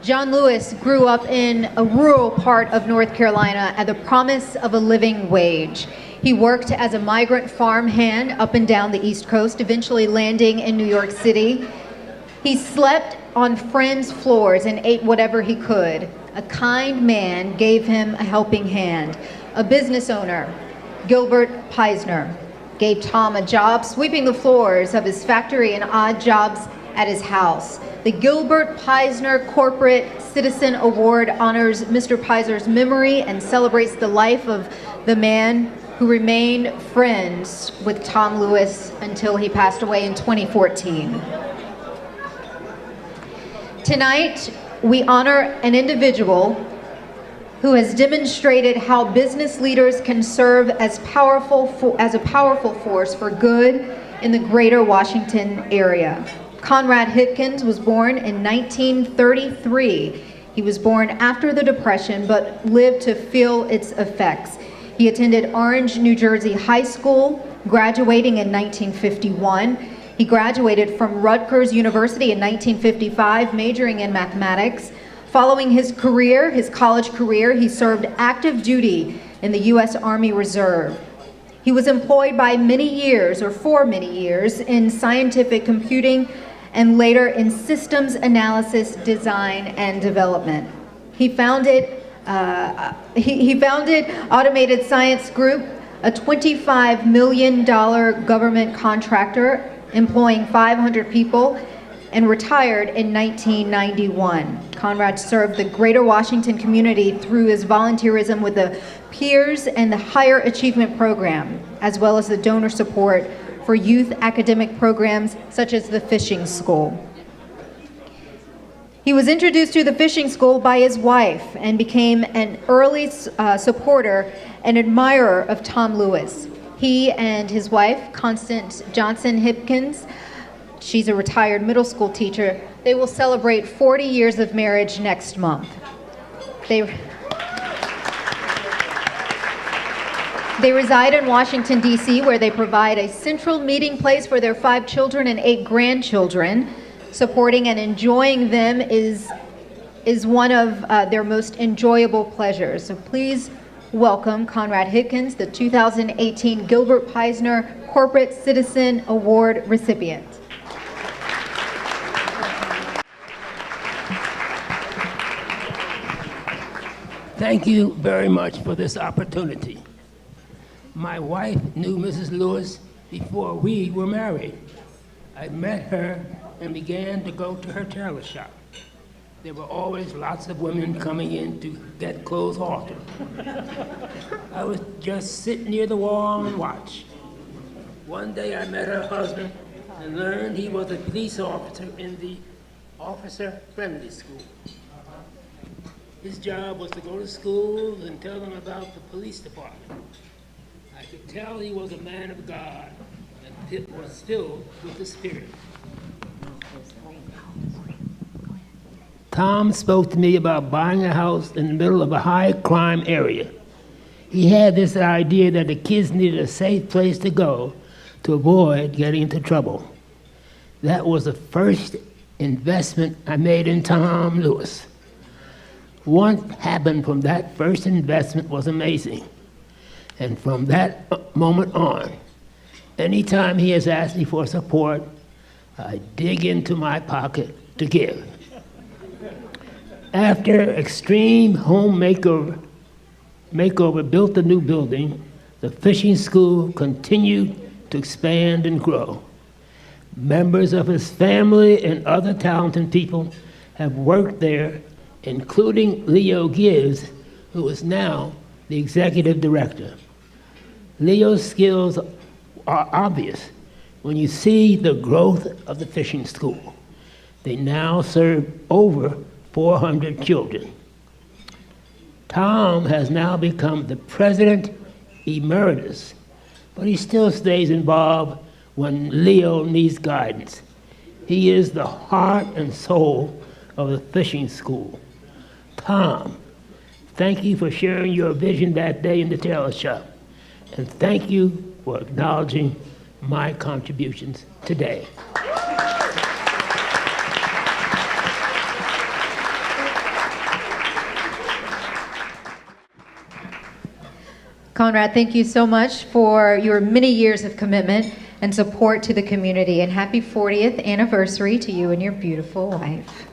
John Lewis grew up in a rural part of North Carolina at the promise of a living wage. He worked as a migrant farmhand up and down the East Coast, eventually landing in New York City. He slept on friends' floors and ate whatever he could. A kind man gave him a helping hand. A business owner, Gilbert Paisner, gave Tom a job sweeping the floors of his factory and odd jobs at his house. The Gilbert Paisner Corporate Citizen Award honors Mr. Paisner's memory and celebrates the life of the man who remained friends with Tom Lewis until he passed away in 2014. Tonight, we honor an individual who has demonstrated how business leaders can serve as a powerful force for good in the greater Washington area. Conrad Hipkins was born in 1933. He was born after the Depression, but lived to feel its effects. He attended Orange, New Jersey High School, graduating in 1951. He graduated from Rutgers University in 1955, majoring in mathematics. Following his college career, he served active duty in the U.S. Army Reserve. He was employed for many years in scientific computing and later in systems analysis, design, and development. He founded Automated Science Group, a $25 million government contractor employing 500 people, and retired in 1991. Conrad served the greater Washington community through his volunteerism with the Peers and the Higher Achievement Program, as well as the donor support for youth academic programs such as the Fishing School. He was introduced to the Fishing School by his wife and became an early supporter and admirer of Tom Lewis. He and his wife, Constance Johnson Hipkins, she's a retired middle school teacher, they will celebrate 40 years of marriage next month. They reside in Washington, D.C., where they provide a central meeting place for their 5 children and 8 grandchildren. Supporting and enjoying them is one of their most enjoyable pleasures. So please welcome Conrad Hipkins, the 2018 Gilbert Paisner Corporate Citizen Award recipient. Thank you very much for this opportunity. My wife knew Mrs. Lewis before we were married. I met her and began to go to her tailor shop. There were always lots of women coming in to get clothes altered. I would just sit near the wall and watch. One day I met her husband and learned he was a police officer in the Officer Friendly School. His job was to go to schools and tell them about the police department. I could tell he was a man of God and was filled with the Spirit. Tom spoke to me about buying a house in the middle of a high crime area. He had this idea that the kids needed a safe place to go to avoid getting into trouble. That was the first investment I made in Tom Lewis. What happened from that first investment was amazing. And from that moment on, anytime he has asked me for support, I dig into my pocket to give. After extreme home makeover built a new building, the fishing school continued to expand and grow. Members of his family and other talented people have worked there, including Leo Gibbs, who is now the executive director. Leo's skills are obvious when you see the growth of the fishing school. They now serve over 400 children. Tom has now become the president emeritus, but he still stays involved when Leo needs guidance. He is the heart and soul of the fishing school. Tom, thank you for sharing your vision that day in the tailor shop, and thank you for acknowledging my contributions today. Conrad, thank you so much for your many years of commitment and support to the community, and happy 40th anniversary to you and your beautiful wife.